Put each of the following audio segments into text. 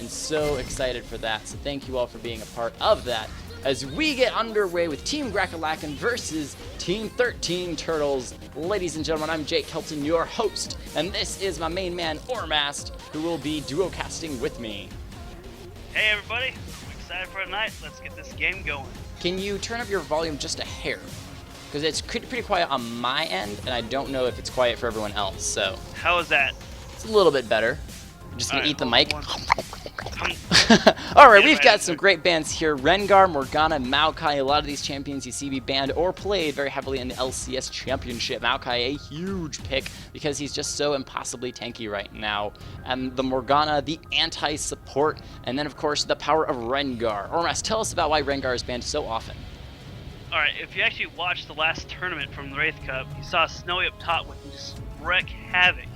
and so excited for that. So thank you all for being a part of that. As we get underway with Team Grackalakin versus Team 13 Turtles. Ladies and gentlemen, I'm Jake Kelton, your host, and this is my main man, Ormast, who will be duocasting with me. Hey everybody, I'm excited for tonight. Let's get this game going. Can you turn up your volume just a hair? Because it's pretty quiet on my end, and I don't know if it's quiet for everyone else, so. How is that? It's a little bit better. I'm just gonna eat the mic. All Alright, we've got some great bands here. Rengar, Morgana, Maokai. A lot of these champions you see be banned or played very heavily in the LCS Championship. Maokai, a huge pick because he's just so impossibly tanky right now. And the Morgana, the anti-support, and then of course the power of Rengar. Ormas, tell us about why Rengar is banned so often. Alright, if you actually watched the last tournament from the Wraith Cup, you saw Snowy up top with just wreak havoc.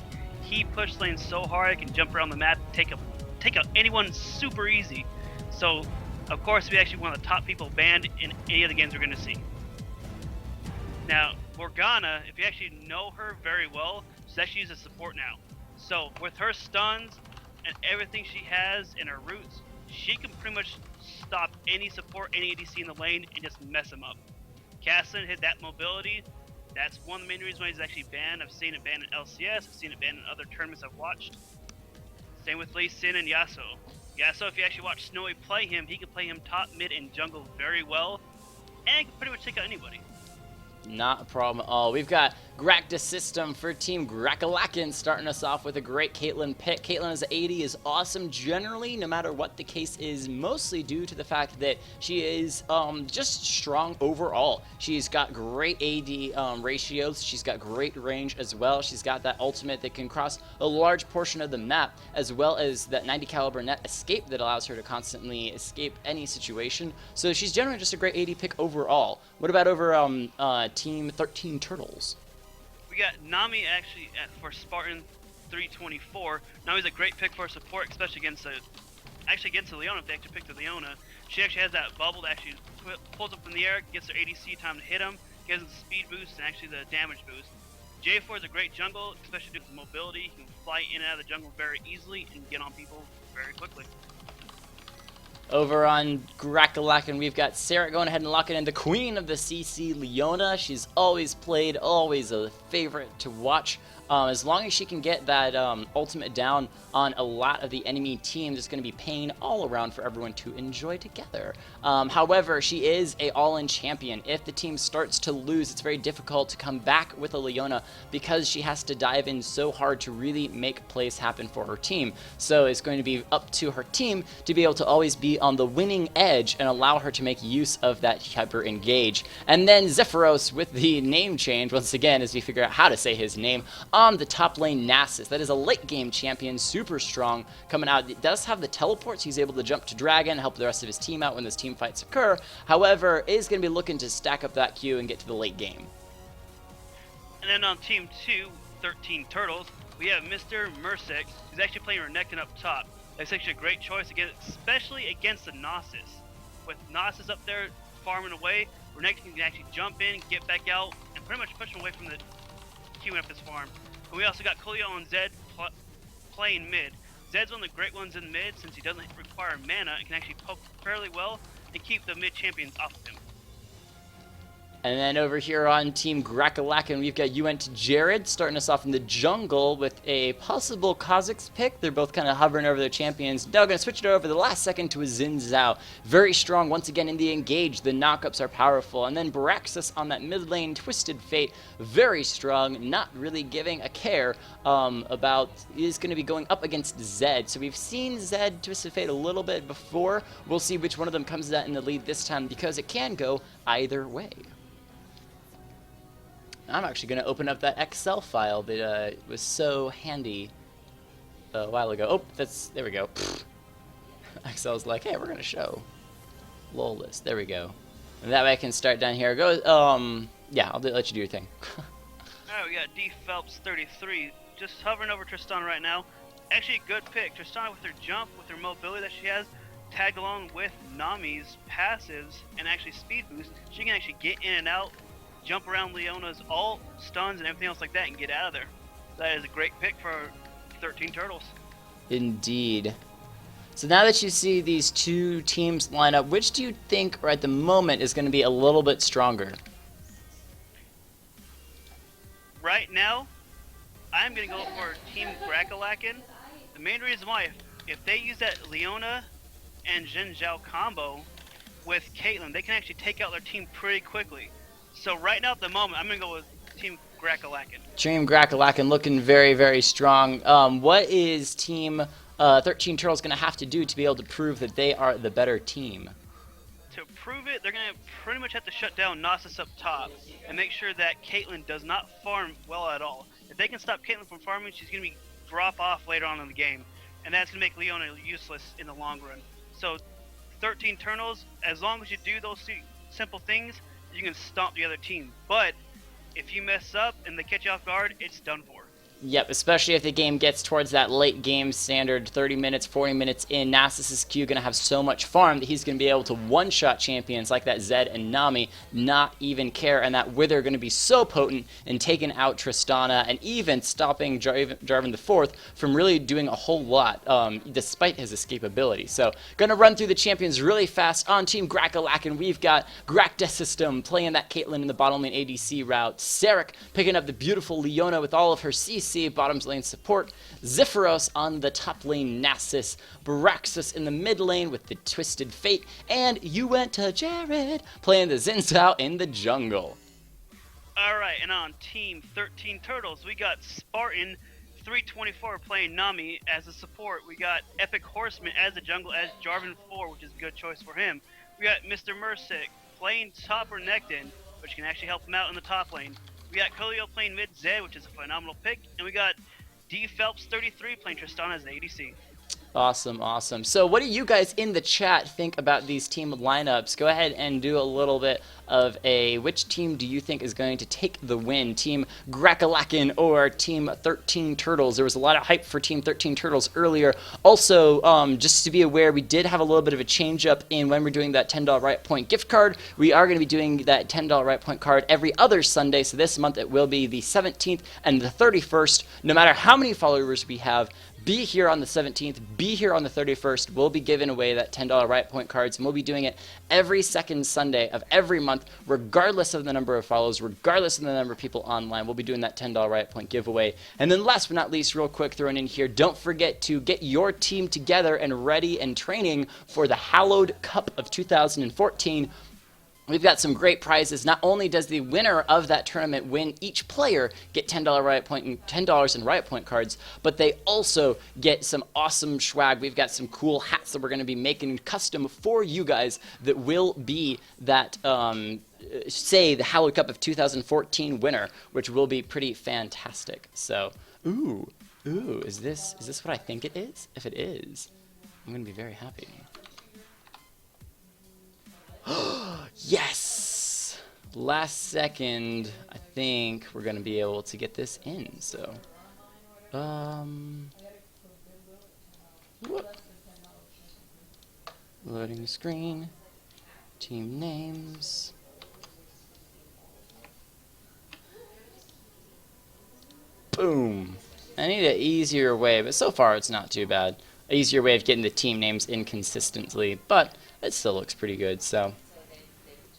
He pushed lane so hard he can jump around the map, take out anyone super easy. So, of course, we actually one of the top people banned in any of the games we're going to see. Now, Morgana, if you actually know her very well, she's actually used as support now. So, with her stuns and everything she has in her roots, she can pretty much stop any support, any ADC in the lane, and just mess them up. Castlin hit that mobility. That's one of the main reasons why he's actually banned. I've seen it banned in LCS. I've seen it banned in other tournaments I've watched. Same with Lee Sin and Yasuo. Yasuo, if you actually watch Snowy play him, he can play him top, mid, and jungle very well, and can pretty much take out anybody. Not a problem at all. We've got Grackta System for Team Grackalakin starting us off with a great Caitlyn pick. Caitlyn as an AD is awesome generally, no matter what the case is, mostly due to the fact that she is just strong overall. She's got great AD ratios. She's got great range as well. She's got that ultimate that can cross a large portion of the map, as well as that 90 caliber net escape that allows her to constantly escape any situation. So she's generally just a great AD pick overall. What about over Team 13 Turtles? We got Nami actually for Spartan 324. Nami's a great pick for support, especially against the Leona. If they actually pick the Leona, she actually has that bubble that actually pulls up in the air, gets her ADC time to hit him, gives them the speed boost and actually the damage boost. J4 is a great jungle, especially due to mobility. He can fly in and out of the jungle very easily and get on people very quickly. Over on Grackalakin, we've got Sarah going ahead and locking in the Queen of the CC, Leona. She's always played, always a favorite to watch. As long as she can get that ultimate down on a lot of the enemy teams, it's going to be pain all around for everyone to enjoy together. However, she is a all-in champion. If the team starts to lose, it's very difficult to come back with a Leona because she has to dive in so hard to really make plays happen for her team. So it's going to be up to her team to be able to always be on the winning edge and allow her to make use of that hyper engage. And then Zephyros with the name change, once again, as we figure out how to say his name, on the top lane Nasus. That is a late game champion, super strong, coming out. It does have the teleports. He's able to jump to Dragon, help the rest of his team out when those team fights occur. However, is going to be looking to stack up that Q and get to the late game. And then on Team 2, 13 Turtles, we have Mr. Mersic, who's actually playing Renekton up top. That's actually a great choice, again, especially against the Nasus. With Nasus up there farming away, Renekton can actually jump in, get back out, and pretty much push him away from the queuing up his farm. And we also got Coolio and Zed playing mid. Zed's one of the great ones in mid since he doesn't require mana and can actually poke fairly well and keep the mid champions off of him. And then over here on Team Grackalakin, we've got Uent Jared starting us off in the jungle with a possible Kha'Zix pick. They're both kind of hovering over their champions. Now going to switch it over the last second to a Xin Zhao. Very strong once again in the engage. The knockups are powerful. And then Braxis on that mid lane, Twisted Fate. Very strong, not really giving a care about, is going to be going up against Zed. So we've seen Zed, Twisted Fate a little bit before. We'll see which one of them comes out in the lead this time because it can go either way. I'm actually going to open up that Excel file that was so handy a while ago. Oh, there we go. Excel's like, hey, we're going to show LoL list. There we go. And that way I can start down here. Go, yeah, let you do your thing. Alright, we got D Phelps 33, just hovering over Tristana right now. Actually a good pick. Tristana with her jump, with her mobility that she has, tag along with Nami's passives and actually speed boost, she can actually get in and out, jump around Leona's ult, stuns, and everything else like that and get out of there. That is a great pick for 13 Turtles. Indeed. So now that you see these two teams line up, which do you think, or at the moment, is going to be a little bit stronger? Right now, I'm going to go for Team Grackalakin. The main reason why, if they use that Leona and Jin Zhao combo with Caitlyn, they can actually take out their team pretty quickly. So right now at the moment, I'm going to go with Team Grackalakin. Team Grackalakin looking very, very strong. What is Team 13 Turtles going to have to do to be able to prove that they are the better team? To prove it, they're going to pretty much have to shut down Nasus up top and make sure that Caitlyn does not farm well at all. If they can stop Caitlyn from farming, she's going to be drop off later on in the game, and that's going to make Leona useless in the long run. So 13 Turtles, as long as you do those simple things, you can stomp the other team. But if you mess up and they catch you off guard, it's done for. Yep, especially if the game gets towards that late game standard, 30 minutes, 40 minutes in, Nasus's Q going to have so much farm that he's going to be able to one-shot champions like that Zed and Nami, not even care, and that Wither going to be so potent in taking out Tristana and even stopping Jarvan IV from really doing a whole lot, despite his escapability. So, going to run through the champions really fast on Team Grackalakin. We've got System playing that Caitlyn in the bottom lane ADC route, Sarek picking up the beautiful Leona with all of her CC, bottom lane support, Zephyros on the top lane, Nasus, Braxis in the mid lane with the Twisted Fate, and you went to Jared playing the Xin Zhao in the jungle. Alright, and on Team 13 Turtles, we got Spartan 324 playing Nami as a support. We got Epic Horseman as the jungle as Jarvan 4, which is a good choice for him. We got Mr. Mersic playing top or Nectin, which can actually help him out in the top lane. We got Khalil playing mid Zed, which is a phenomenal pick. And we got D Phelps 33 playing Tristana as the ADC. Awesome, awesome. So what do you guys in the chat think about these team lineups? Go ahead and do a little bit of a which team do you think is going to take the win? Team Grackalakin or Team 13 Turtles? There was a lot of hype for Team 13 Turtles earlier. Also, just to be aware, we did have a little bit of a change up in when we're doing that $10 Riot Point gift card. We are going to be doing that $10 Riot Point card every other Sunday. So this month it will be the 17th and the 31st. No matter how many followers we have, be here on the 17th, be here on the 31st. We'll be giving away that $10 Riot Point cards, and we'll be doing it every second Sunday of every month, regardless of the number of follows, regardless of the number of people online. We'll be doing that $10 Riot Point giveaway. And then last but not least, real quick, throwing in here, don't forget to get your team together and ready and training for the Hallowed Cup of 2014. We've got some great prizes. Not only does the winner of that tournament win, each player get $10 Riot Point and $10 in Riot Point cards, but they also get some awesome swag. We've got some cool hats that we're going to be making custom for you guys that will be that, say, the Hallowed Cup of 2014 winner, which will be pretty fantastic. So, ooh, is this what I think it is? If it is, I'm going to be very happy. Yes! Last second, I think we're going to be able to get this in, so... Whoop. Loading screen. Team names. Boom! I need an easier way, but so far it's not too bad. An easier way of getting the team names in consistently, but it still looks pretty good, so...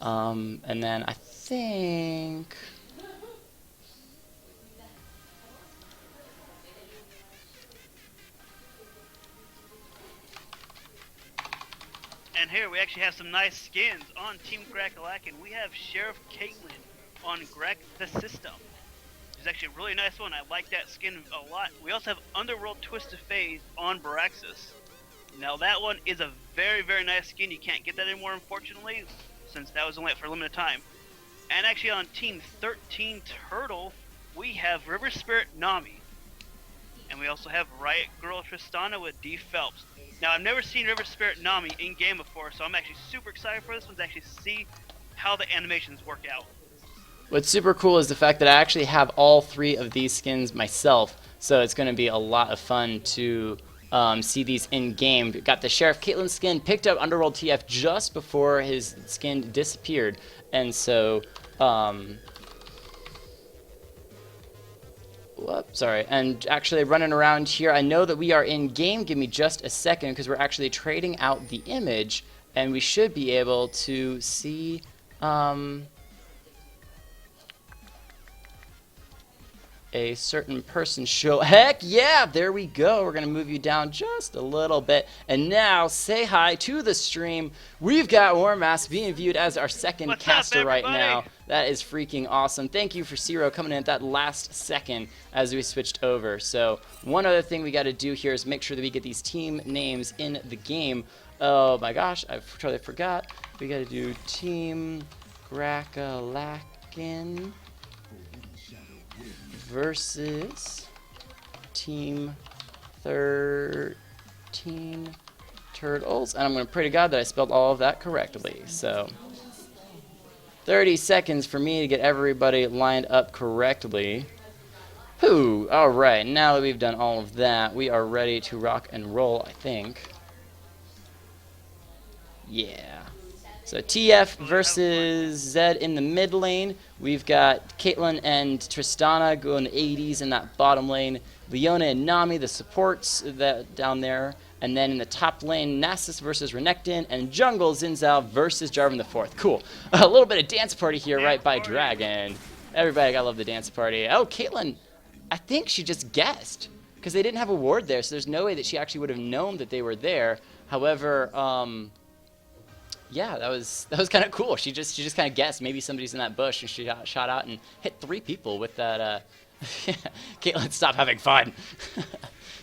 and then I think... And here we actually have some nice skins on Team Grackalakin. We have Sheriff Caitlyn on Grack the System. It's actually a really nice one. I like that skin a lot. We also have Underworld Twisted Phase on Braxis. Now that one is a very, very nice skin. You can't get that anymore, unfortunately, since that was only for a limited time. And actually on Team 13 Turtle, we have River Spirit Nami. And we also have Riot Girl Tristana with D Phelps. Now I've never seen River Spirit Nami in game before, so I'm actually super excited for this one to actually see how the animations work out. What's super cool is the fact that I actually have all three of these skins myself, so it's going to be a lot of fun to see these in-game. Got the Sheriff Caitlyn skin, picked up Underworld TF just before his skin disappeared, and so Whoops, sorry. And actually running around here, I know that we are in game. Give me just a second because we're actually trading out the image, and we should be able to see a certain person show. Heck yeah, there we go. We're gonna move you down just a little bit, and now say hi to the stream. We've got Warmask being viewed as our second What's caster up, right everybody? now. That is freaking awesome. Thank you for Zero coming in at that last second as we switched over. So one other thing we got to do here is make sure that we get these team names in the game. Oh my gosh, I totally forgot. We got to do Team Grackalakin versus Team 13 Turtles. And I'm going to pray to God that I spelled all of that correctly. So 30 seconds for me to get everybody lined up correctly. Whew. All right, now that we've done all of that, we are ready to rock and roll, I think. Yeah. So TF versus Zed in the mid lane. We've got Caitlyn and Tristana going the 80s in that bottom lane. Leona and Nami, the supports that down there. And then in the top lane, Nasus versus Renekton, and jungle, Xin Zhao versus Jarvan the Fourth. Cool. A little bit of dance party here, right by Dragon. Everybody gotta love the dance party. Oh, Caitlyn, I think she just guessed, because they didn't have a ward there, so there's no way that she actually would have known that they were there. However, yeah, that was kind of cool. She just kind of guessed maybe somebody's in that bush, and she shot out and hit 3 people with that. Caitlyn, stop having fun.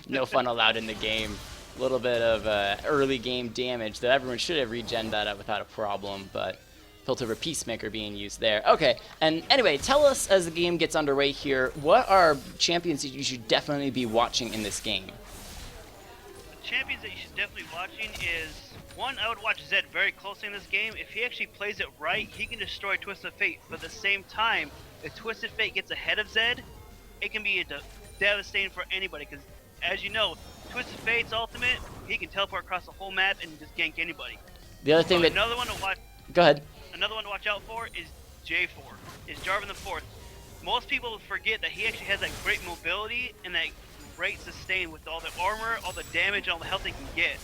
No fun allowed in the game. A little bit of early game damage that everyone should have regened that up without a problem, but Piltover Peacemaker being used there. Okay, and anyway, tell us as the game gets underway here, what are champions that you should definitely be watching in this game? The champions that you should definitely be watching is, one, I would watch Zed very closely in this game. If he actually plays it right, he can destroy Twisted Fate. But at the same time, if Twisted Fate gets ahead of Zed, it can be devastating for anybody. Because, as you know, Twisted Fate's ultimate, he can teleport across the whole map and just gank anybody. The other thing Another one to watch. Go ahead. Another one to watch out for is J4, is Jarvan the Fourth. Most people forget that he actually has that great mobility and that great sustain with all the armor, all the damage, all the health he can get.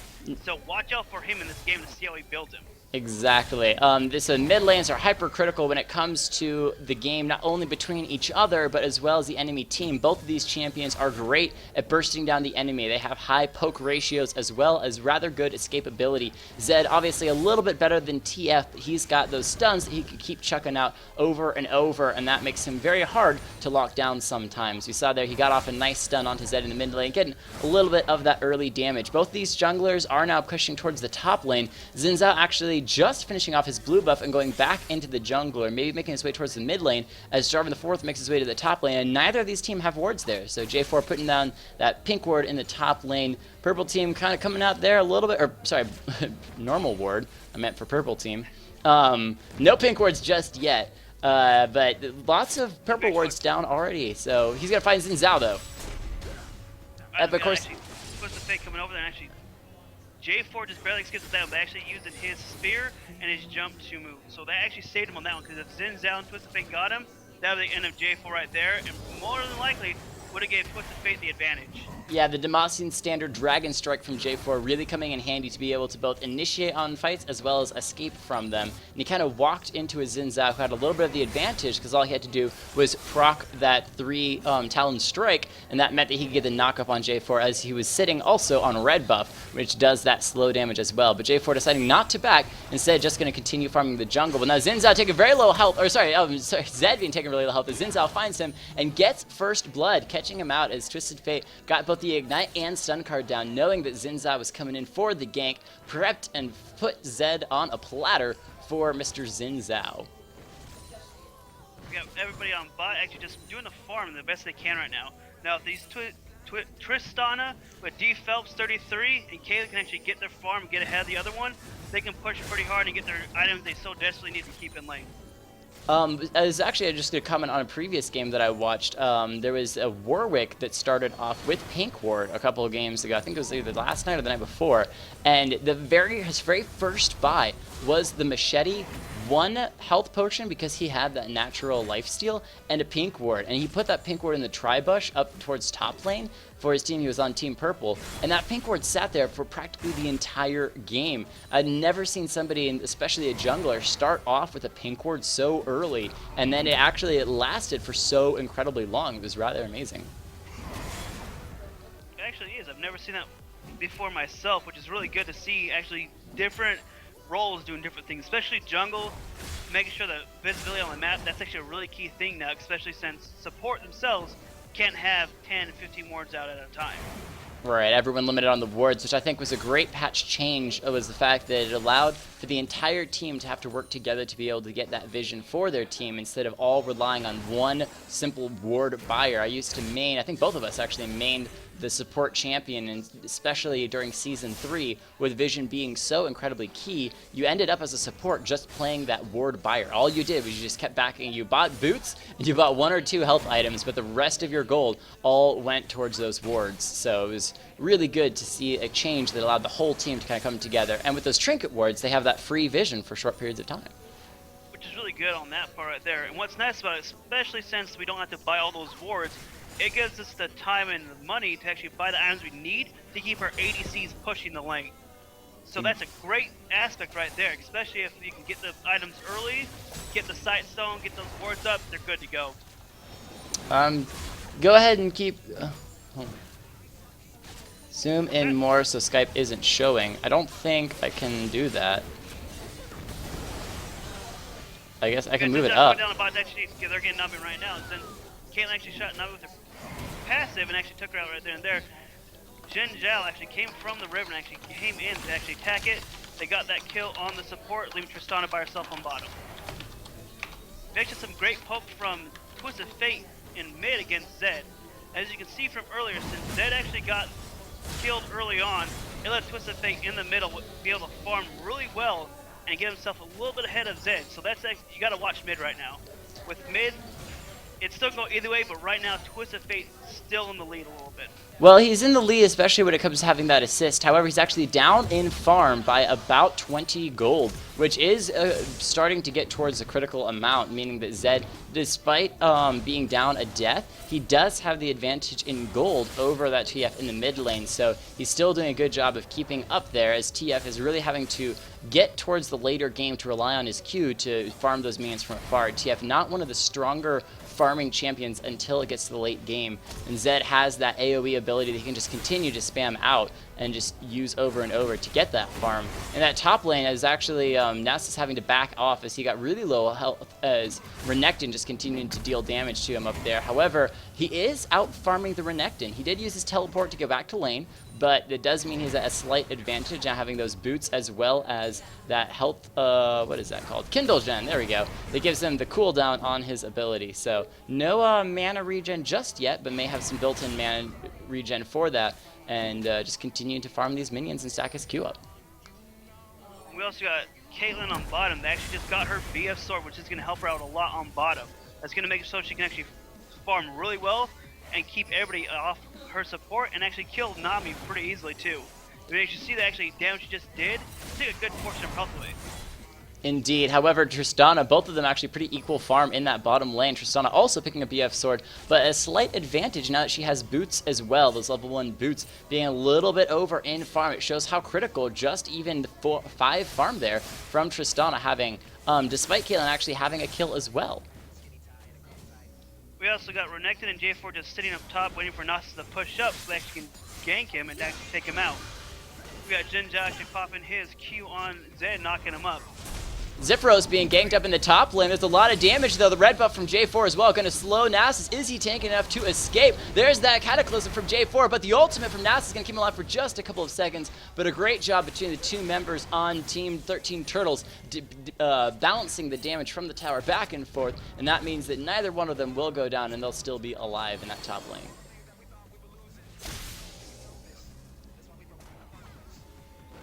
So watch out for him in this game to see how he builds him. Exactly. This mid lanes are hypercritical when it comes to the game, not only between each other, but as well as the enemy team. Both of these champions are great at bursting down the enemy. They have high poke ratios as well as rather good escapability. Zed, obviously a little bit better than TF, but he's got those stuns that he can keep chucking out over and over, and that makes him very hard to lock down sometimes. We saw there he got off a nice stun onto Zed in the mid lane, getting a little bit of that early damage. Both these junglers are now pushing towards the top lane. Xin Zhao actually just finishing off his blue buff and going back into the jungler, maybe making his way towards the mid lane as Jarvan the Fourth makes his way to the top lane, and neither of these teams have wards there. So J4 putting down that pink ward in the top lane. Purple team kind of coming out there a little bit, or sorry, normal ward, I meant for purple team. No pink wards just yet, but lots of purple wards down already, so he's going to find Xin Zhao though. Of course, Twisted Fate coming over there and actually J4 just barely skips down, but actually using his spear and his jump to move. So that actually saved him on that one, because if Xin Zhao and Twisted Fate got him, that would be the end of J4 right there, and more than likely would have gave Twisted Fate the advantage. Yeah, the Demacian standard Dragon Strike from J4 really coming in handy to be able to both initiate on fights as well as escape from them. And he kind of walked into a Xin Zhao who had a little bit of the advantage because all he had to do was proc that 3 Talon Strike, and that meant that he could get the knock-up on J4 as he was sitting also on red buff, which does that slow damage as well. But J4 deciding not to back, instead just going to continue farming the jungle. But now Xin Zhao taking very low health, or sorry, Zed being taking really low health, but Xin Zhao finds him and gets first blood, catching him out as Twisted Fate got both the Ignite and Stun card down, knowing that Xin Zhao was coming in for the gank, prepped and put Zed on a platter for Mr. Xin Zhao. We got everybody on bot actually just doing the farm the best they can right now. Now if these Tristana with D Phelps 33 and Kayla can actually get their farm, get ahead of the other one, they can push pretty hard and get their items they so desperately need to keep in lane. As actually, I'm just going to comment on a previous game that I watched. There was a Warwick that started off with Pink Ward a couple of games ago. I think it was either last night or the night before. And his very first buy was the Machete one health potion because he had that natural lifesteal and a pink ward, and he put that pink ward in the tri-bush up towards top lane for his team. He was on Team Purple, and that pink ward sat there for practically the entire game. I'd never seen somebody, and especially a jungler, start off with a pink ward so early, and then it lasted for so incredibly long. It was rather amazing. It actually is. I've never seen that before myself, which is really good to see. Actually, different roles doing different things, especially jungle, making sure that visibility on the map, that's actually a really key thing now, especially since support themselves can't have 10, 15 wards out at a time. Right, everyone limited on the wards, which I think was a great patch change. It was the fact that it allowed for the entire team to have to work together to be able to get that vision for their team instead of all relying on one simple ward buyer. I used to main, I think both of us actually mained the support champion, and especially during Season 3, with vision being so incredibly key, you ended up as a support just playing that ward buyer. All you did was you just kept backing. You bought boots, and you bought 1 or 2 health items, but the rest of your gold all went towards those wards. So it was really good to see a change that allowed the whole team to kind of come together. And with those trinket wards, they have that free vision for short periods of time. Which is really good on that part right there. And what's nice about it, especially since we don't have to buy all those wards, it gives us the time and the money to actually buy the items we need to keep our ADCs pushing the lane. So that's a great aspect right there, especially if you can get the items early, get the sight stone, get those wards up, they're good to go. Go ahead and keep... zoom in more so Skype isn't showing. I don't think I can do that. I guess I can move it up. Down the bot, actually, they're getting Navi right now. Then Caitlyn actually shot Navi with her passive and actually took her out right there and there. Jin Zhao actually came from the river and actually came in to actually attack it. They got that kill on the support, leaving Tristana by herself on bottom. Actually some great poke from Twisted Fate in mid against Zed. As you can see from earlier, since Zed actually got killed early on, it let Twisted Fate in the middle be able to farm really well and get himself a little bit ahead of Zed. So that's you got to watch mid right now. With mid, it's still going either way, but right now Twisted Fate still in the lead a little bit. Well, he's in the lead, especially when it comes to having that assist. However, he's actually down in farm by about 20 gold, which is starting to get towards a critical amount, meaning that Zed, despite being down a death, he does have the advantage in gold over that TF in the mid lane. So he's still doing a good job of keeping up there, as TF is really having to get towards the later game to rely on his Q to farm those minions from afar. TF not one of the stronger farming champions until it gets to the late game, and Zed has that AoE ability that he can just continue to spam out and just use over and over to get that farm. And that top lane is actually Ness having to back off as he got really low health, as Renekton just continuing to deal damage to him up there. However, he is out farming the Renekton. He did use his teleport to go back to lane, but it does mean he's at a slight advantage now, having those boots as well as that health, what is that called? Kindle Gen, there we go. That gives him the cooldown on his ability. So no mana regen just yet, but may have some built-in mana regen for that, and just continue to farm these minions and stack his Q up. We also got Caitlyn on bottom. They actually just got her BF sword, which is going to help her out a lot on bottom. That's going to make it so she can actually farm really well and keep everybody off her support and actually kill Nami pretty easily too. I mean, you see the actually damage she just did, take a good portion of health away. Indeed. However, Tristana, both of them actually pretty equal farm in that bottom lane. Tristana also picking a BF sword, but a slight advantage now that she has boots as well. Those level 1 boots being a little bit over in farm. It shows how critical just even the 5 farm there from Tristana having, despite Caitlyn actually having a kill as well. We also got Renekton and J4 just sitting up top waiting for Nasus to push up so they actually can gank him and actually take him out. We got Jin Zhao actually popping his Q on Zed, knocking him up. Zipros being ganked up in the top lane. There's a lot of damage, though. The red buff from J4 as well. Going to slow Nasus. Is he tanky enough to escape? There's that Cataclysm from J4, but the ultimate from Nasus is going to keep him alive for just a couple of seconds. But a great job between the two members on Team 13 Turtles, balancing the damage from the tower back and forth, and that means that neither one of them will go down, and they'll still be alive in that top lane.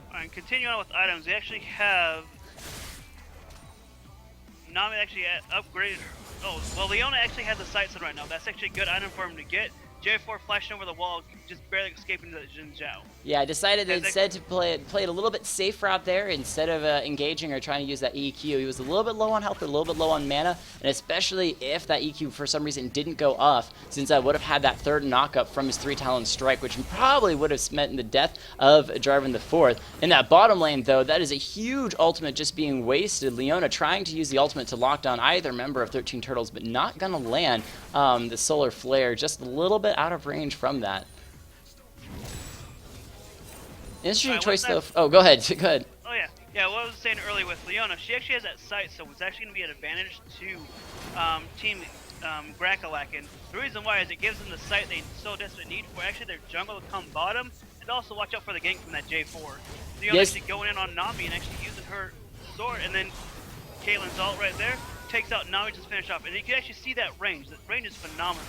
Alright, continuing on with items, we actually have Nami actually upgraded her. Oh, well, Leona actually has the sight stone right now. That's actually a good item for him to get. J4 flashing over the wall just barely escaping the Jin Zhao. Yeah, I decided And instead to play it a little bit safer out there instead of engaging or trying to use that EQ. He was a little bit low on health, or a little bit low on mana, and especially if that EQ for some reason didn't go off, since I would have had that third knockup from his 3-talon strike, which probably would have meant the death of Jarvan the Fourth. In that bottom lane, though, that is a huge ultimate just being wasted. Leona trying to use the ultimate to lock down either member of 13 Turtles, but not gonna land the Solar Flare, just a little bit out of range from that. Interesting choice, though. Oh, go ahead. Go ahead. Oh, yeah. Yeah, what I was saying earlier with Leona, she actually has that sight, so it's actually going to be an advantage to Team Grackalakin. The reason why is it gives them the sight they so desperately need for actually their jungle to come bottom, and also watch out for the gank from that J4. Leona actually going in on Nami and actually using her sword, and then Caitlyn's ult right there takes out Nami to finish off. And you can actually see that range. The range is phenomenal.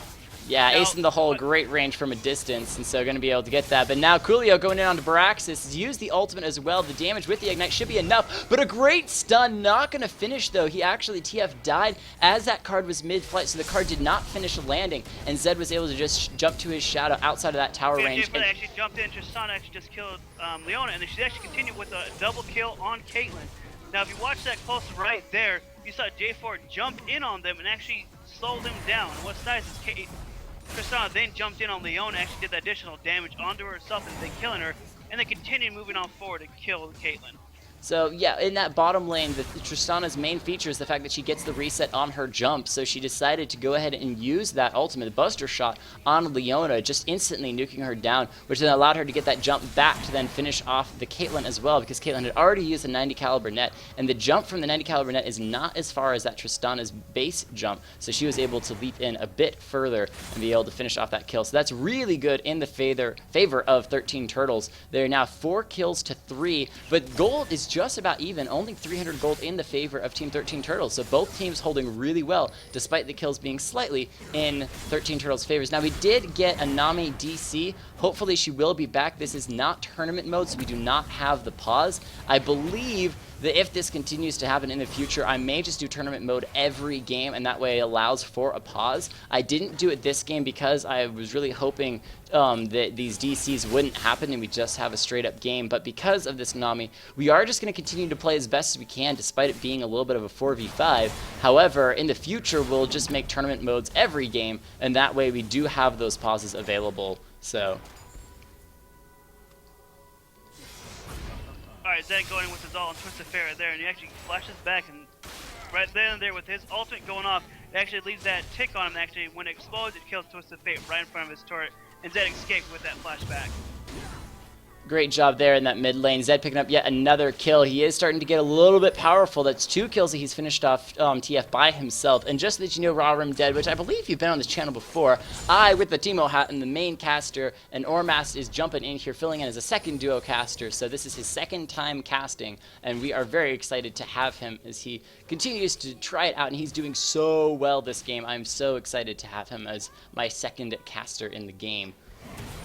Yeah, ace in the hole, great range from a distance, and so going to be able to get that. But now Coolio going in onto Baraxis, use the ultimate as well. The damage with the Ignite should be enough, but a great stun, not going to finish though. He actually, TF died as that card was mid-flight, so the card did not finish landing, and Zed was able to just jump to his shadow outside of that tower range. J4 actually jumped in, Tristana actually just killed Leona, and then she actually continued with a double kill on Caitlyn. Now if you watch that close right there, you saw J4 jump in on them and actually slow them down. What's nice is Tristana then jumped in on Leona, actually did the additional damage onto herself and then killing her, and then continued moving on forward to kill Caitlyn. So yeah, in that bottom lane, Tristana's main feature is the fact that she gets the reset on her jump, so she decided to go ahead and use that ultimate buster shot on Leona, just instantly nuking her down, which then allowed her to get that jump back to then finish off the Caitlyn as well, because Caitlyn had already used the 90 caliber net, and the jump from the 90 caliber net is not as far as that Tristana's base jump, so she was able to leap in a bit further and be able to finish off that kill. So that's really good in the favor of 13 Turtles. They're now 4 kills to 3, but gold is just about even, only 300 gold in the favor of Team 13 Turtles. So both teams holding really well, despite the kills being slightly in 13 Turtles' favors. Now we did get a Nami DC. Hopefully she will be back. This is not tournament mode, so we do not have the pause. I believe that if this continues to happen in the future, I may just do tournament mode every game, and that way it allows for a pause. I didn't do it this game because I was really hoping that these DCs wouldn't happen and we just have a straight up game, but because of this Nami, we are just going to continue to play as best as we can despite it being a little bit of a 4v5. However, in the future, we'll just make tournament modes every game, and that way we do have those pauses available. So Alright, Zed going in with his ult and Twisted Fate right there, and he actually flashes back, and right then and there with his ultimate going off, it actually leaves that tick on him. Actually, when it explodes, it kills Twisted Fate right in front of his turret, and Zed escaped with that flashback. great job there in that mid lane. Zed picking up yet another kill. He is starting to get a little bit powerful. That's 2 kills that he's finished off TF by himself. And just that you know, Raw Rim Dead, which I believe you've been on this channel before, I, with the Teemo hat and the main caster, and Ormast is jumping in here, filling in as a second duo caster. So this is his second time casting, and we are very excited to have him as he continues to try it out, and he's doing so well this game. I'm so excited to have him as my second caster in the game.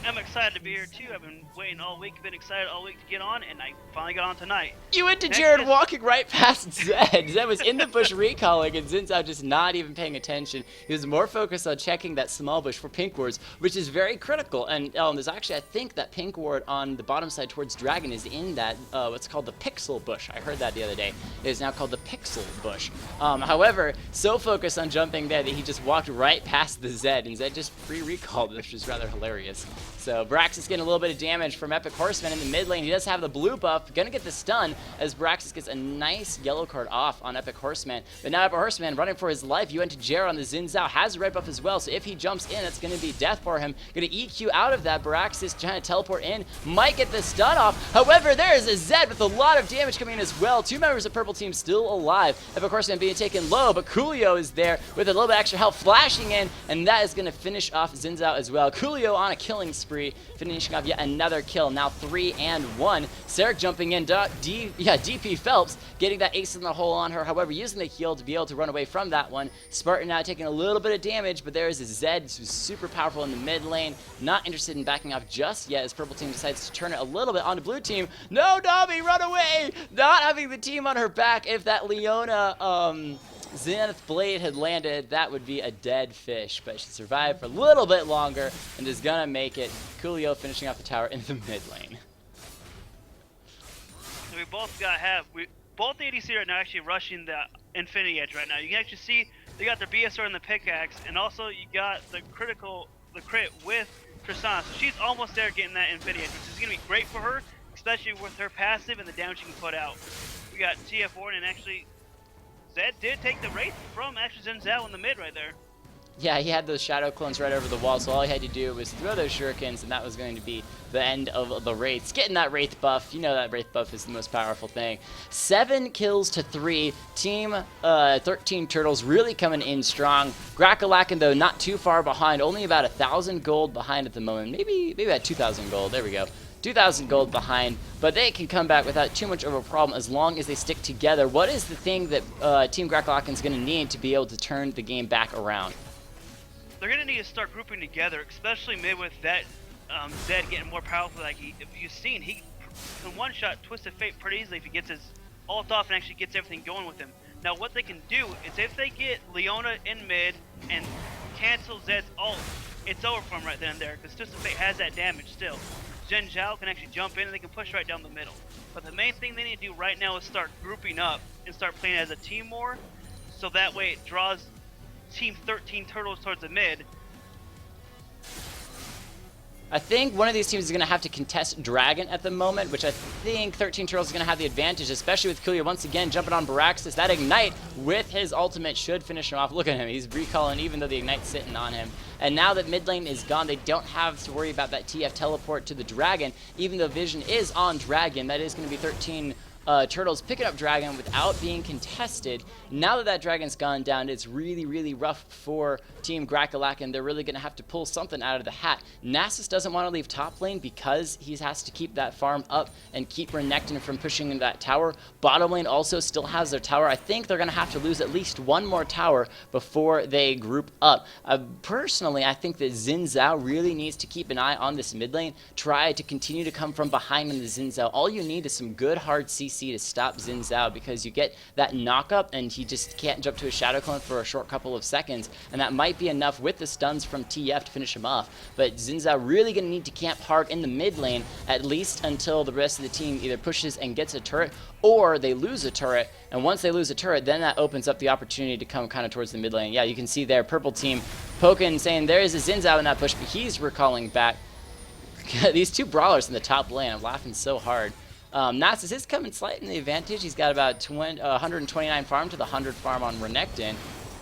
I'm excited to be here too. I've been waiting all week, been excited all week to get on, and I finally got on tonight. You went to Jared walking right past Zed. Zed was in the bush recalling, and Zinzao just not even paying attention. He was more focused on checking that small bush for pink wards, which is very critical. And there's actually, I think, that pink ward on the bottom side towards Dragon is in that, what's called the pixel bush. I heard that the other day. It is now called the pixel bush. However, so focused on jumping there that he just walked right past the Zed, and Zed just free recalled, which is rather hilarious. So Braxis getting a little bit of damage from Epic Horseman in the mid lane. He does have the blue buff, gonna get the stun as Braxis gets a nice yellow card off on Epic Horseman. But now Epic Horseman running for his life. You went to Jared on the Zinzao, has a red buff as well, so if he jumps in, it's gonna be death for him. Gonna EQ out of that. Braxis trying to teleport in, might get the stun off. However, there is a Zed with a lot of damage coming in as well. 2 members of Purple Team still alive. Epic Horseman being taken low, but Coolio is there with a little bit extra health flashing in, and that is gonna finish off Zinzao as well. Coolio on a killing spree, finishing off yet another kill, now 3-1. Sarek jumping in, DP Phelps getting that ace in the hole on her, however, using the heal to be able to run away from that one. Spartan now taking a little bit of damage, but there is a Zed who's super powerful in the mid lane, not interested in backing off just yet as Purple Team decides to turn it a little bit onto Blue Team. No, Nami, run away! Not having the team on her back if that Leona, Zenith Blade had landed, that would be a dead fish, but she survived for a little bit longer and is gonna make it. Coolio finishing off the tower in the mid lane. We both both the ADC right now actually rushing the Infinity Edge right now. You can actually see they got their BSR and the pickaxe, and also you got the crit with Tristana. So she's almost there getting that Infinity Edge, which is gonna be great for her, especially with her passive and the damage she can put out. We got TF4, and actually Zed did take the Wraith from actually Xin Zhao in the mid right there. Yeah, he had those shadow clones right over the wall, so all he had to do was throw those shurikens, and that was going to be the end of the Wraiths. Getting that Wraith buff, you know that Wraith buff is the most powerful thing. 7 kills to 3. Team 13 Turtles really coming in strong. Grackalakin, though, not too far behind, only about 1,000 gold behind at the moment. Maybe about 2,000 gold. There we go. 2,000 gold behind, but they can come back without too much of a problem as long as they stick together. What is the thing that Team Grackalakin is going to need to be able to turn the game back around? They're going to need to start grouping together, especially mid with that Zed getting more powerful. Like if you've seen, he can one-shot Twisted Fate pretty easily if he gets his ult off and actually gets everything going with him. Now what they can do is if they get Leona in mid and cancel Zed's ult, it's over from right then and there, because Twisted Fate has that damage still. Xin Zhao can actually jump in and they can push right down the middle. But the main thing they need to do right now is start grouping up and start playing as a team more, so that way it draws Team 13 Turtles towards the mid. I think one of these teams is going to have to contest Dragon at the moment, which I think 13 Turtles is going to have the advantage, especially with Coolio once again jumping on Baraxis. That Ignite with his ultimate should finish him off. Look at him. He's recalling even though the Ignite's sitting on him. And now that mid lane is gone, they don't have to worry about that TF teleport to the Dragon. Even though Vision is on Dragon, that is going to be 13 Turtles picking up Dragon without being contested. Now that Dragon's gone down, it's really, really rough for Team Grackalakin. They're really going to have to pull something out of the hat. Nasus doesn't want to leave top lane because he has to keep that farm up and keep Renekton from pushing in that tower. Bottom lane also still has their tower. I think they're going to have to lose at least one more tower before they group up. Personally, I think that Xin Zhao really needs to keep an eye on this mid lane. Try to continue to come from behind in the Xin Zhao. All you need is some good hard CC to stop Xin Zhao, because you get that knock up and he just can't jump to a shadow clone for a short couple of seconds, and that might be enough with the stuns from TF to finish him off. But Xin Zhao really going to need to camp hard in the mid lane, at least until the rest of the team either pushes and gets a turret, or they lose a turret, and once they lose a turret, then that opens up the opportunity to come kind of towards the mid lane. Yeah, you can see there, purple team poking, saying there is a Xin Zhao in that push, but he's recalling back. These two brawlers in the top lane, I'm laughing so hard. Nasus is coming slightly in the advantage. He's got about 129 farm to the 100 farm on Renekton.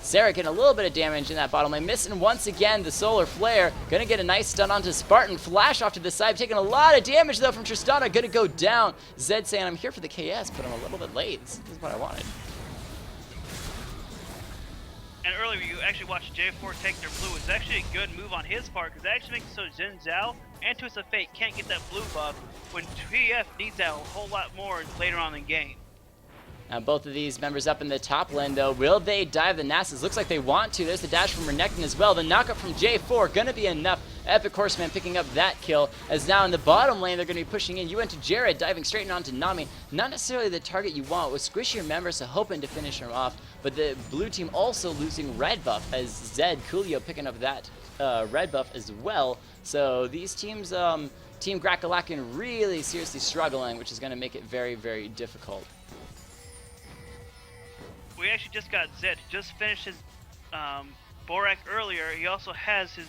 Sarah getting a little bit of damage in that bottom lane. Missing once again the Solar Flare. Gonna get a nice stun onto Spartan. Flash off to the side. Taking a lot of damage though from Tristana. Gonna go down. Zed saying, I'm here for the KS, but I'm a little bit late. This is what I wanted. And earlier you actually watched J4 take their blue. It's actually a good move on his part, because it actually makes it so Xin Zhao and Twisted Fate can't get that blue buff when TF needs that a whole lot more later on in the game. Now both of these members up in the top lane though, will they dive the Nasus? Looks like they want to. There's the dash from Renekton as well. The knockup from J4 gonna be enough. Epic Horseman picking up that kill, as now in the bottom lane they're gonna be pushing in. You went to Jared, diving straight onto Nami. Not necessarily the target you want with squishier members, so hoping to finish him off. But the blue team also losing red buff, as Zed, Coolio picking up that red buff as well. So these teams, Team Grackalakin really seriously struggling, which is gonna make it very, very difficult. We actually just got Zed, just finished his Borak earlier. He also has his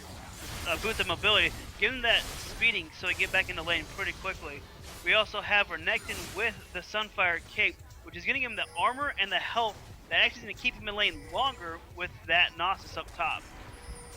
boost of mobility, giving that speeding so he get back in the lane pretty quickly. We also have Renekton with the Sunfire Cape, which is going to give him the armor and the health that actually is going to keep him in lane longer with that Nasus up top.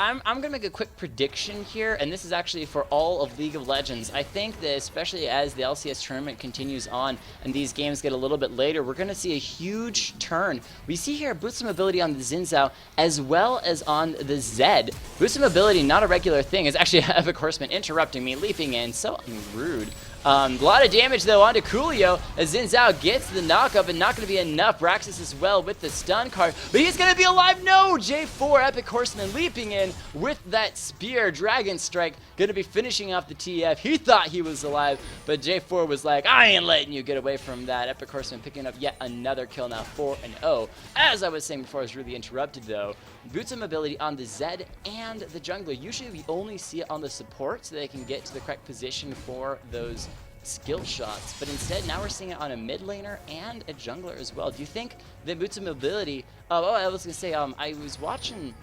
I'm going to make a quick prediction here, and this is actually for all of League of Legends. I think that especially as the LCS tournament continues on and these games get a little bit later, we're going to see a huge turn. We see here boost of mobility on the Xin Zhao as well as on the Zed. Boost of mobility, not a regular thing. It's actually Epic Horseman interrupting me, leaping in. So rude. A lot of damage though onto Coolio as Xin Zhao gets the knockup, and not going to be enough. Braxis as well with the stun card, but he's going to be alive. No! J4 Epic Horseman leaping in with that spear. Dragon Strike gonna be finishing off the TF. He thought he was alive, but J4 was like, I ain't letting you get away from that. Epic Horseman picking up yet another kill, now 4-0. As I was saying before I was really interrupted though, boots of mobility on the Zed and the jungler. Usually we only see it on the support so they can get to the correct position for those skill shots, but instead now we're seeing it on a mid laner and a jungler as well. Do you think that boots of mobility, I was gonna say, I was watching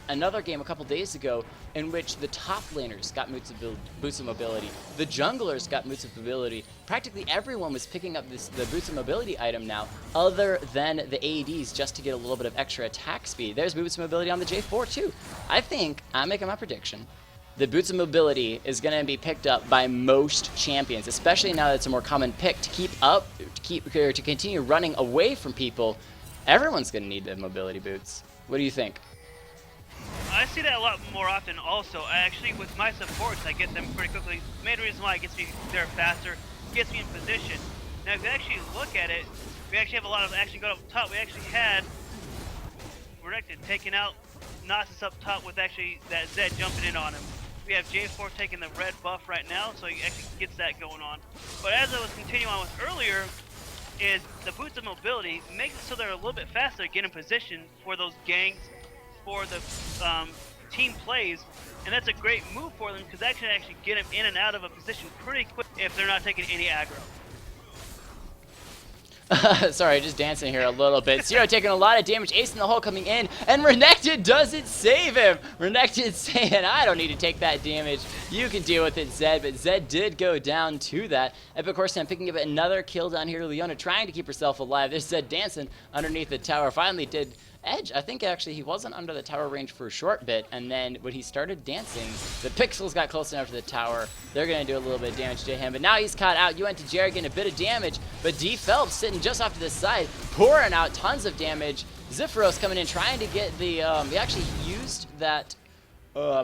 another game a couple days ago in which the top laners got boots of mobility, the junglers got boots of mobility. Practically everyone was picking up the boots of mobility item now, other than the ADs, just to get a little bit of extra attack speed. There's boots of mobility on the J4 too. I think I'm making my prediction. The boots of mobility is going to be picked up by most champions, especially now that it's a more common pick to to continue running away from people. Everyone's going to need the mobility boots. What do you think? I see that a lot more often also. Actually, with my supports, I get them pretty quickly. The main reason why it gets me there faster, gets me in position. Now, if you actually look at it, we actually have a lot of action going up top. We actually had Renekton taking out Nasus up top with actually that Zed jumping in on him. We have J4 taking the red buff right now, so he actually gets that going on. But as I was continuing on with earlier, is the boots of mobility makes it so they're a little bit faster to get in position for those ganks, for the team plays, and that's a great move for them because that can actually get them in and out of a position pretty quick if they're not taking any aggro. Sorry, just dancing here a little bit. Zero taking a lot of damage. Ace in the hole coming in, and Renekton doesn't save him. Renekton saying, I don't need to take that damage. You can deal with it, Zed. But Zed did go down to that. Epic Horseman picking up another kill down here. Leona trying to keep herself alive. There's Zed dancing underneath the tower. Finally did Edge. I think actually he wasn't under the tower range for a short bit, and then when he started dancing, the pixels got close enough to the tower. They're going to do a little bit of damage to him, but now he's caught out. You went to Jared getting a bit of damage, but D Phelps sitting just off to the side, pouring out tons of damage. Zephyros coming in, trying to get the, he actually used that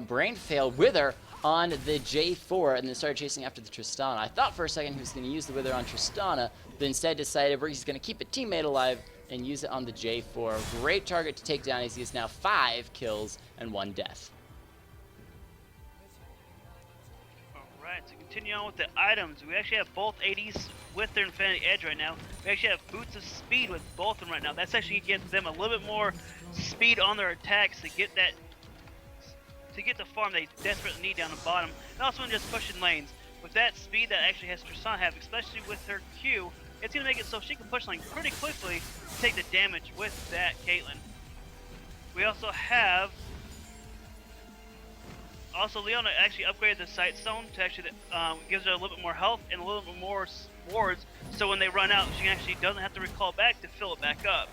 brain fail wither on the J4 and then started chasing after the Tristana. I thought for a second he was going to use the wither on Tristana, but instead decided he's going to keep a teammate alive and use it on the J4. Great target to take down as he has now 5 kills and 1 death. Alright, to continue on with the items, we actually have both ADs with their Infinity Edge right now. We actually have Boots of Speed with both of them right now. That's actually gives them a little bit more speed on their attacks to get that, to get the farm they desperately need down the bottom, and also in just pushing lanes. With that speed that actually has Tristana have, especially with her Q, it's going to make it so she can push lane pretty quickly to take the damage with that Caitlyn. We also have, Leona actually upgraded the Sight Stone to actually, gives her a little bit more health and a little bit more wards, so when they run out, she actually doesn't have to recall back to fill it back up.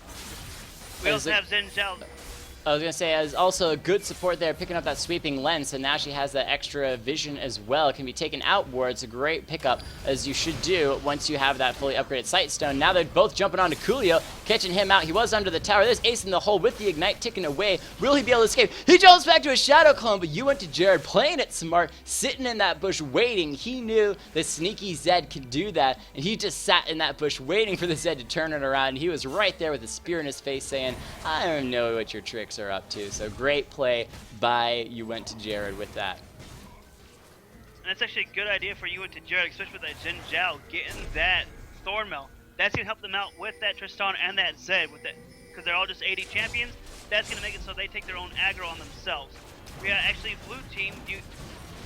We also have Zen Zhao. I was going to say, as also a good support there, picking up that sweeping lens, and now she has that extra vision as well. It can be taken outwards. A great pickup, as you should do once you have that fully upgraded Sight Stone. Now they're both jumping onto Coolio, catching him out. He was under the tower. There's Ace in the hole with the Ignite ticking away. Will he be able to escape? He jumps back to a Shadow Clone, but you went to Jared playing it smart, sitting in that bush waiting. He knew the sneaky Zed could do that, and he just sat in that bush waiting for the Zed to turn it around. And he was right there with a spear in his face saying, I don't know what your tricks are up to. So great play by You Went to Jared with that. And that's actually a good idea for You Went to Jared, especially with that Zen Zhao getting that Thornmail. That's going to help them out with that Tristana and that Zed, with that, because they're all just AD champions. That's going to make it so they take their own aggro on themselves. We got actually blue team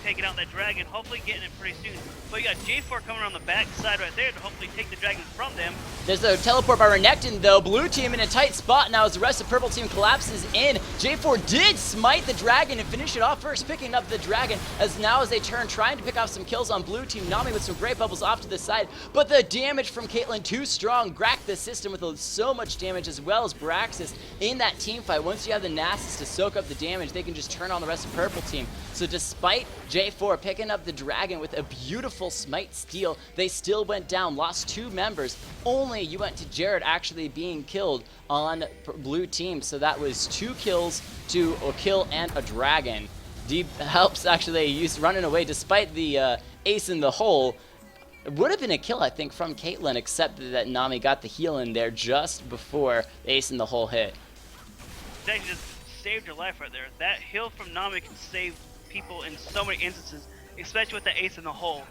taking out that dragon, hopefully getting it pretty soon. But you got J4 coming around the back side right there to hopefully take the dragon from them. There's a teleport by Renekton though. Blue team in a tight spot now as the rest of purple team collapses in. J4 did smite the dragon and finish it off first, picking up the dragon as they turn, trying to pick off some kills on blue team. Nami with some great bubbles off to the side, but the damage from Caitlyn too strong. Grack the system with so much damage, as well as Braxis in that team fight. Once you have the Nasus to soak up the damage, they can just turn on the rest of purple team. So despite J4 picking up the dragon with a beautiful smite steal, they still went down, lost 2 members. Only You Went to Jared actually being killed on blue team. So that was 2 kills to a kill and a dragon. Deep helps actually use running away despite the ace in the hole. It would have been a kill, I think, from Caitlyn, except that Nami got the heal in there just before the ace in the hole hit. That just saved her life right there. That heal from Nami can save people in so many instances, especially with the ace in the hole.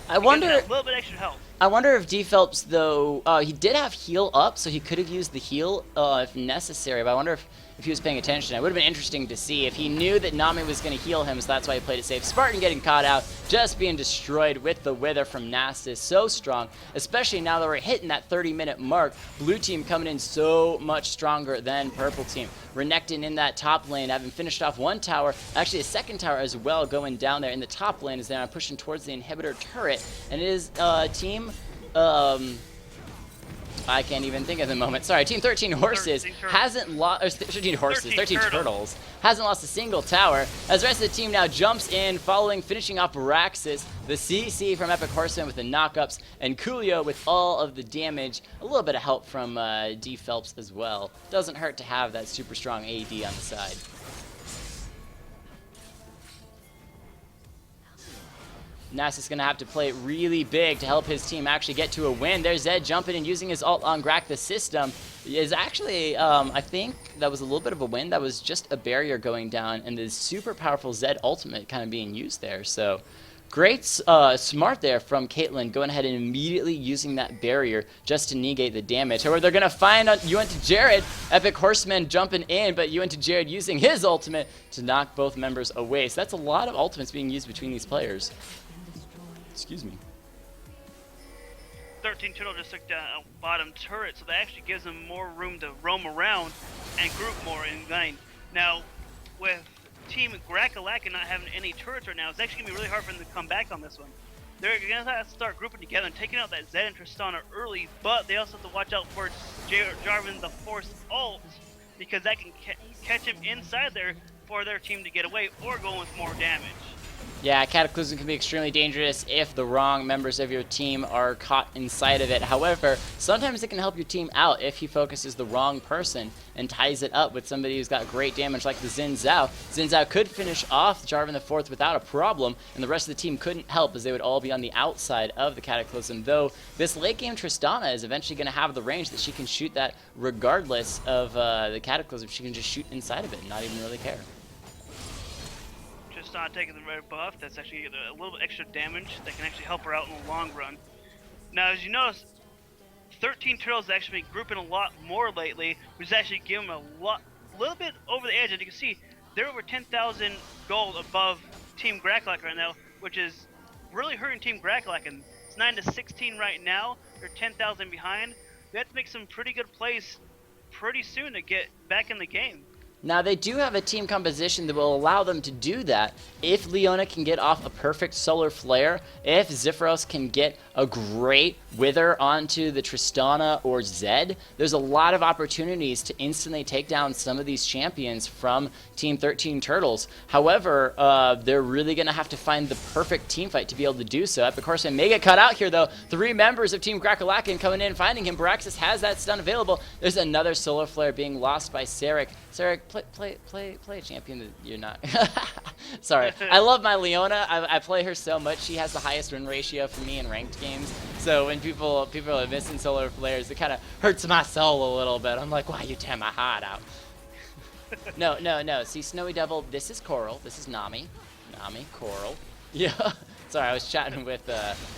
I wonder. A little bit extra health. I wonder if D Phelps, though, he did have heal up, so he could have used the heal if necessary, but I wonder if he was paying attention. It would have been interesting to see if he knew that Nami was going to heal him, so that's why he played it safe. Spartan getting caught out, just being destroyed with the Wither from Nastus. So strong, especially now that we're hitting that 30-minute mark. Blue team coming in so much stronger than purple team. Renekton in that top lane, having finished off one tower, actually a second tower as well, going down there in the top lane as they're pushing towards the inhibitor turret. And it is team, I can't even think at the moment. Sorry, Team 13 Horses hasn't lost, 13 Horses, 13 Turtles, hasn't lost a single tower. As the rest of the team now jumps in, finishing off Raxus, the CC from Epic Horseman with the knockups, and Coolio with all of the damage. A little bit of help from D Phelps as well. Doesn't hurt to have that super strong AD on the side. Nasus is going to have to play it really big to help his team actually get to a win. There's Zed jumping and using his ult on Grack. The system is actually, I think that was a little bit of a win. That was just a barrier going down, and the super powerful Zed ultimate kind of being used there. So great smart there from Caitlyn, going ahead and immediately using that barrier just to negate the damage. However, they're going to find Uinta Jared, Epic Horseman jumping in, but Uinta Jared using his ultimate to knock both members away. So that's a lot of ultimates being used between these players. Excuse me. 13 Turtle just took down a bottom turret, so that actually gives them more room to roam around and group more in lane. Now, with Team Grackalakin not having any turrets right now, it's actually going to be really hard for them to come back on this one. They're going to have to start grouping together and taking out that Zed and Tristana early, but they also have to watch out for Jarvan the Force ult, because that can catch him inside there for their team to get away or go in with more damage. Yeah, Cataclysm can be extremely dangerous if the wrong members of your team are caught inside of it. However, sometimes it can help your team out if he focuses the wrong person and ties it up with somebody who's got great damage like the Xin Zhao. Xin Zhao could finish off Jarvan the Fourth without a problem, and the rest of the team couldn't help as they would all be on the outside of the Cataclysm. Though this late game Tristana is eventually going to have the range that she can shoot that regardless of the Cataclysm. She can just shoot inside of it and not even really care. Not taking the red buff, that's actually a little bit extra damage that can actually help her out in the long run. Now, as you notice, 13 Turtles has actually been grouping a lot more lately, which is actually giving them a little bit over the edge. As you can see, they're over 10,000 gold above Team Grackalakin right now, which is really hurting Team Grackalakin. It's 9-16 right now. They're 10,000 behind. They have to make some pretty good plays pretty soon to get back in the game. Now, they do have a team composition that will allow them to do that if Leona can get off a perfect solar flare, if Zephyros can get a great wither onto the Tristana or Zed. There's a lot of opportunities to instantly take down some of these champions from Team 13 Turtles. However, they're really going to have to find the perfect team fight to be able to do so. Epic Horseman may get cut out here, though. 3 members of Team Grackalakin coming in, finding him. Baraxis has that stun available. There's another solar flare being lost by Sarek. Sarek, play a champion that you're not. Sorry. I love my Leona. I play her so much. She has the highest win ratio for me in ranked games. So when people are missing solar flares, it kind of hurts my soul a little bit. I'm like, why you tear my heart out? No. See, Snowy Devil, this is Coral. This is Nami. Coral. Yeah. Sorry, I was chatting with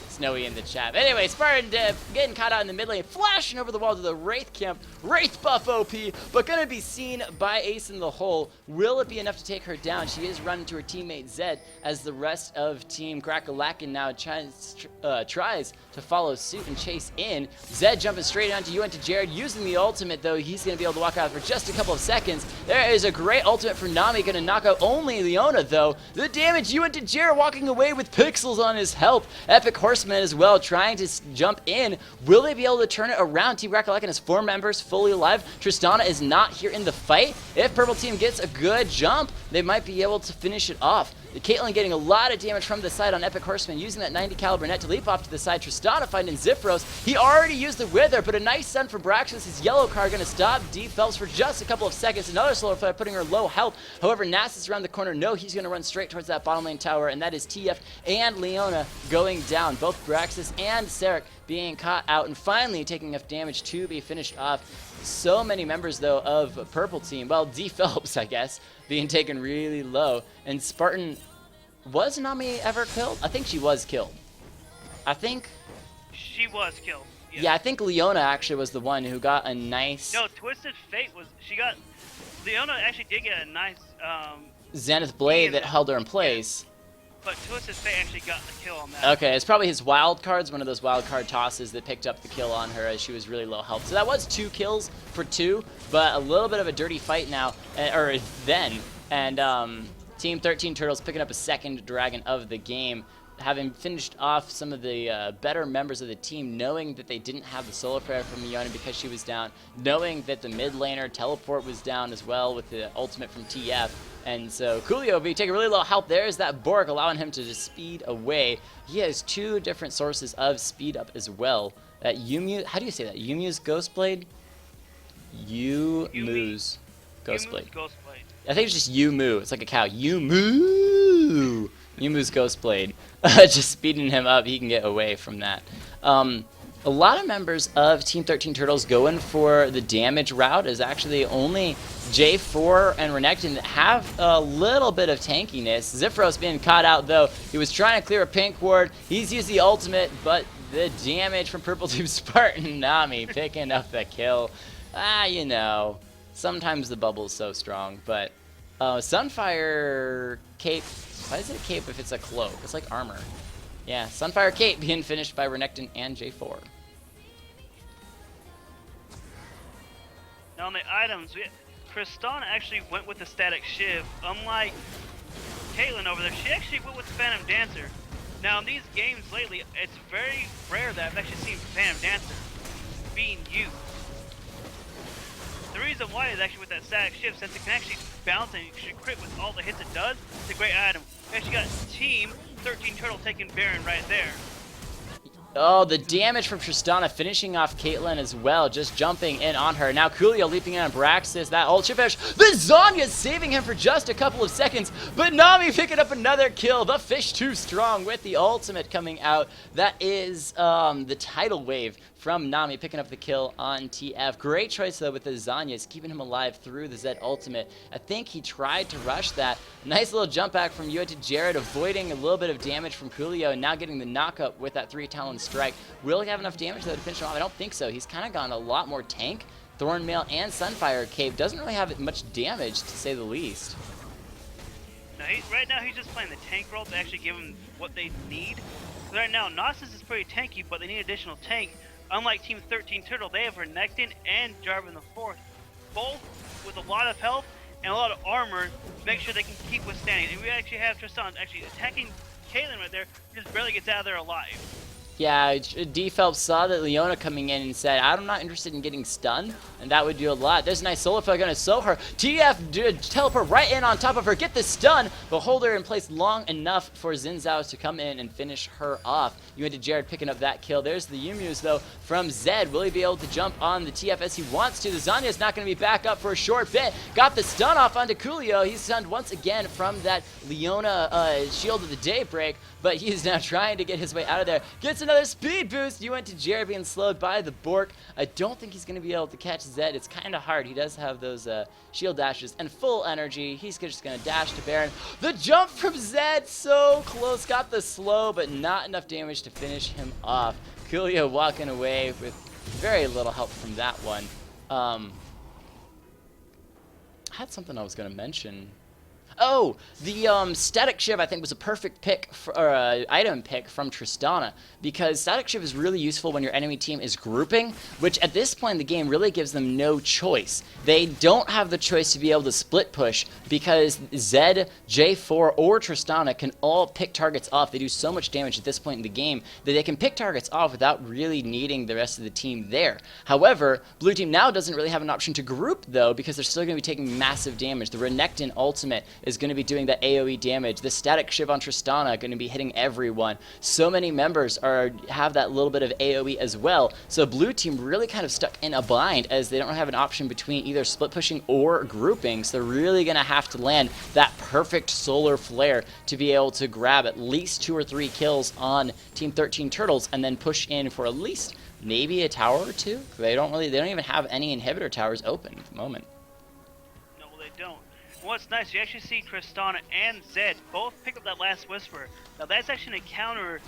Snowy in the chat. But anyway, Spartan getting caught out in the mid lane, flashing over the wall to the Wraith camp. Wraith buff OP, but gonna be seen by Ace in the hole. Will it be enough to take her down? She is running to her teammate Zed as the rest of Team Grackalakin now tries to follow suit and chase in. Zed jumping straight onto Uinta Jared, using the ultimate, though he's gonna be able to walk out for just a couple of seconds. There is a great ultimate for Nami, gonna knock out only Leona, though. The damage, Uinta Jared walking away with pixels on his health. Epic Horseman as well, trying to jump in. Will they be able to turn it around? Team Grackalakin has 4 members fully alive. Tristana is not here in the fight. If Purple Team gets a good jump, they might be able to finish it off. Caitlyn getting a lot of damage from the side on Epic Horseman, using that 90 caliber net to leap off to the side. Tristana finding Zephyros. He already used the Wither, but a nice stun from Braxis. His yellow card going to stop D Phelps for just a couple of seconds. Another solar flare putting her low health. However, Nasus around the corner. No, he's going to run straight towards that bottom lane tower, and that is TF and Leona going down. Both Braxis and Sarek being caught out, and finally taking enough damage to be finished off. So many members, though, of Purple Team, well, D Phelps, I guess, being taken really low, and Spartan Was Nami ever killed? I think she was killed. I think... She was killed. Yes. Yeah, I think Leona actually was the one who got a nice... No, Twisted Fate was... She got... Leona actually did get a nice... Zenith Blade that held her in place. But Twisted Fate actually got the kill on that. Okay, it's probably his wild cards, one of those wild card tosses that picked up the kill on her as she was really low health. So that was 2 kills for 2, but a little bit of a dirty fight now, or then. And Team 13 Turtles picking up a second dragon of the game, having finished off some of the better members of the team, knowing that they didn't have the solo prayer from Leona because she was down, knowing that the mid laner teleport was down as well with the ultimate from TF. And so Coolio will be taking really low health. There's that Bork, allowing him to just speed away. He has 2 different sources of speed up as well. That Yumu, how do you say that? Yumu's Ghostblade? Yumu's Ghostblade. I think it's just Yumu. It's like a cow. Yumu! Yumu's Ghostblade. Just speeding him up, he can get away from that. A lot of members of Team 13 Turtles going for the damage route is actually only J4 and Renekton that have a little bit of tankiness. Zifros being caught out though. He was trying to clear a pink ward. He's used the ultimate, but the damage from Purple Team Spartan Nami picking up the kill. You know, sometimes the bubble's so strong, but Sunfire Cape. Why is it a cape if it's a cloak? It's like armor. Yeah, Sunfire Cape being finished by Renekton and J4. Now on the items, Tristana actually went with the Static Shiv. Unlike Caitlyn over there, she actually went with the Phantom Dancer. Now in these games lately, it's very rare that I've actually seen Phantom Dancer being used. The reason why is actually with that Static Shiv, since it can actually bounce and actually crit with all the hits it does, it's a great item. We actually got Team 13 Turtle taking Baron right there. Oh, the damage from Tristana finishing off Caitlyn as well, just jumping in on her. Now Coolio leaping in on Braxis, that ultra finish. The Zanya saving him for just a couple of seconds, but Nami picking up another kill. The fish too strong with the ultimate coming out. That is the tidal wave from Nami picking up the kill on TF. Great choice though with the Zanyas, keeping him alive through the Zed ultimate. I think he tried to rush that. Nice little jump back from Yua to Jared, avoiding a little bit of damage from Coolio, and now getting the knockup with that 3 Talon strike. Will he have enough damage though to finish him off? I don't think so. He's kind of gone a lot more tank. Thornmail and Sunfire Cape doesn't really have much damage to say the least. No, right now he's just playing the tank role to actually give him what they need. Right now Gnosis is pretty tanky, but they need additional tank. Unlike Team 13 Turtle, they have Renekton and Jarvan the Fourth, both with a lot of health and a lot of armor to make sure they can keep withstanding. And we actually have Tristan actually attacking Caitlyn right there, who just barely gets out of there alive. Yeah, D. Phelps saw that Leona coming in and said, I'm not interested in getting stunned, and that would do a lot. There's a nice solo play gonna sow her. TF teleport right in on top of her, get the stun, but hold her in place long enough for Xin Zhao to come in and finish her off. You went to Jared picking up that kill. There's the Yumu's though from Zed. Will he be able to jump on the TF as he wants to? The Zanya's not gonna be back up for a short bit. Got the stun off onto Coolio. He's stunned once again from that Leona Shield of the Daybreak, but he's now trying to get his way out of there. Gets another speed boost. You went to Jared being slowed by the Bork. I don't think he's going to be able to catch Zed. It's kind of hard. He does have those shield dashes and full energy. He's just going to dash to Baron. The jump from Zed, so close. Got the slow, but not enough damage to finish him off. Coolio walking away with very little help from that one. I had something I was going to mention. Oh, the Static Shiv I think was a perfect pick or item pick from Tristana, because Static Shiv is really useful when your enemy team is grouping, which at this point in the game really gives them no choice. They don't have the choice to be able to split push because Zed, J4, or Tristana can all pick targets off. They do so much damage at this point in the game that they can pick targets off without really needing the rest of the team there. However, blue team now doesn't really have an option to group though, because they're still going to be taking massive damage. The Renekton ultimate is going to be doing that AoE damage. The Static Shiv on Tristana going to be hitting everyone. So many members have that little bit of AoE as well. So blue team really kind of stuck in a bind as they don't have an option between either split pushing or grouping. So they're really going to have to land that perfect solar flare to be able to grab at least 2 or 3 kills on Team 13 Turtles and then push in for at least maybe a tower or 2. They don't even have any inhibitor towers open at the moment. No, they don't. What's nice, you actually see Tristana and Zed both pick up that last Whisper. Now that's actually going to counter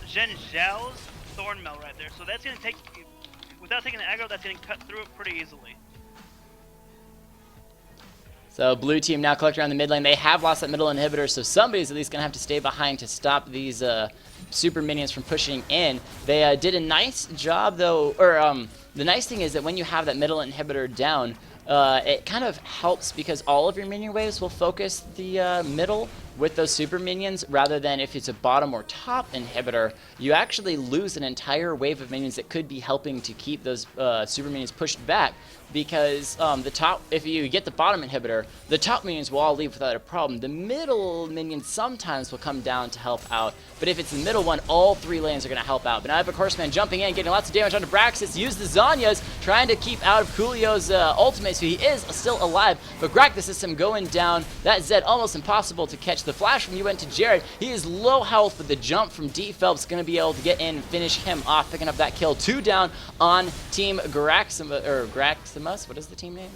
Zhen Zhao's Thornmail right there. So that's going to take, without taking the aggro, that's going to cut through it pretty easily. So blue team now collecting around the mid lane. They have lost that middle inhibitor, so somebody's at least going to have to stay behind to stop these super minions from pushing in. They did a nice job, though, or the nice thing is that when you have that middle inhibitor down, it kind of helps because all of your minion waves will focus the middle with those super minions, rather than if it's a bottom or top inhibitor, you actually lose an entire wave of minions that could be helping to keep those super minions pushed back, because the top, if you get the bottom inhibitor, the top minions will all leave without a problem. The middle minions sometimes will come down to help out, but if it's the middle one, all three lanes are going to help out. But now I have a Horseman jumping in, getting lots of damage onto Braxis, use the Zanyas, trying to keep out of Coolio's ultimate, so he is still alive, but Grack the system going down. That Zed almost impossible to catch. The flash from you went to Jared. He is low health, but the jump from D Phelps going to be able to get in and finish him off, picking up that kill. 2 down on Team Graximus. What is the team name?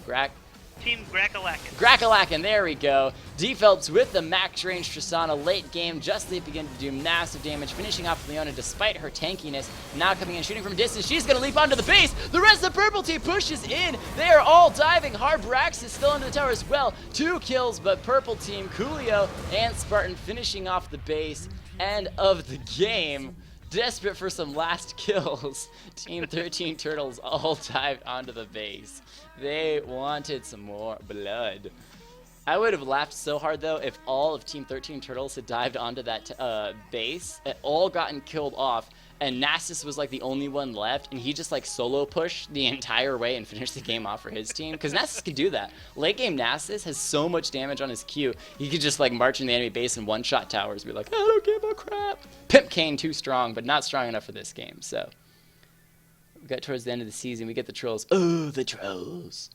Team Grackalakin. Grackalakin, there we go. D Phelps with the max range Tristana late game, just begin to do massive damage, finishing off Leona despite her tankiness. Now coming in, shooting from distance, she's gonna leap onto the base. The rest of the purple team pushes in. They are all diving hard. Brax is still into the tower as well. 2 kills, but purple team, Coolio and Spartan finishing off the base. End of the game. Desperate for some last kills, Team 13 Turtles all dived onto the base. They wanted some more blood. I would have laughed so hard, though, if all of Team 13 Turtles had dived onto that base, and all gotten killed off, and Nasus was like the only one left, and he just like solo pushed the entire way and finished the game off for his team. Because Nasus can do that. Late game Nasus has so much damage on his Q, he could just like march in the enemy base and one-shot towers, be like, I don't give a crap. Pimp Kane too strong, but not strong enough for this game. So we got towards the end of the season, we get the Trolls. Oh, the Trolls.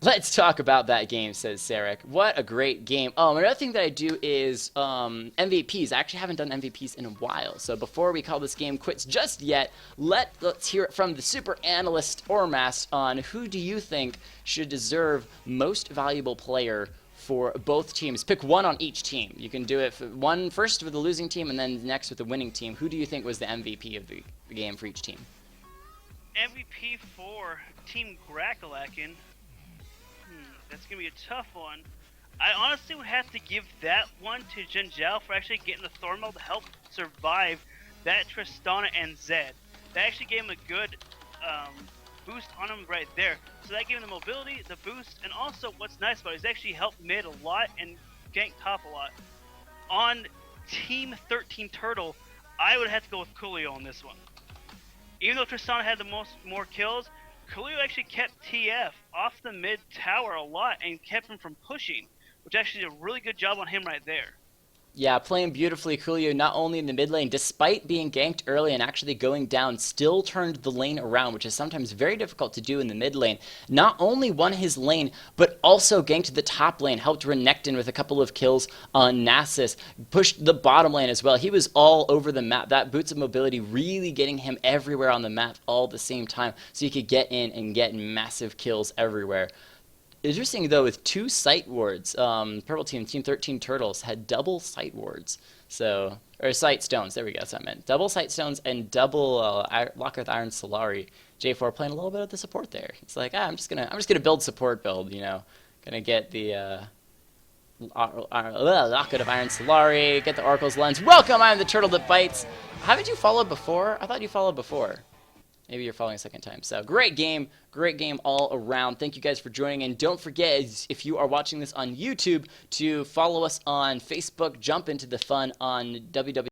Let's talk about that game, says Sarek. What a great game. Oh, another thing that I do is MVPs. I actually haven't done MVPs in a while. So before we call this game quits just yet, let's hear it from the super analyst Ormas on who do you think should deserve most valuable player for both teams. Pick one on each team. You can do it for one first with the losing team and then next with the winning team. Who do you think was the MVP of the game for each team? MVP for Team Grackalakin. That's going to be a tough one. I honestly would have to give that one to Zhen Zhao for actually getting the Thornmail to help survive that Tristana and Zed. That actually gave him a good boost on him right there. So that gave him the mobility, the boost, and also what's nice about it is actually helped mid a lot and gank top a lot. On Team 13 Turtle, I would have to go with Coolio on this one. Even though Tristana had the more kills, Coolio actually kept TF off the mid tower a lot and kept him from pushing, which actually did a really good job on him right there. Yeah, playing beautifully. Coolio, not only in the mid lane, despite being ganked early and actually going down, still turned the lane around, which is sometimes very difficult to do in the mid lane. Not only won his lane, but also ganked the top lane, helped Renekton with a couple of kills on Nasus, pushed the bottom lane as well. He was all over the map. That boots of mobility really getting him everywhere on the map all at the same time, so he could get in and get massive kills everywhere. Interesting, though, with 2 sight wards, Purple Team, Team 13 Turtles, had double sight wards. So, or sight stones, there we go, that's what I meant. Double sight stones and double Lockhart Iron Solari. J4 playing a little bit of the support there. It's like, I'm just gonna build support build, you know. Gonna get the Locket of Iron Solari, get the Oracle's Lens. Welcome, I'm the Turtle that bites. Haven't you followed before? I thought you followed before. Maybe you're following a second time. So great game all around. Thank you guys for joining. And don't forget, if you are watching this on YouTube, to follow us on Facebook. Jump into the fun on www.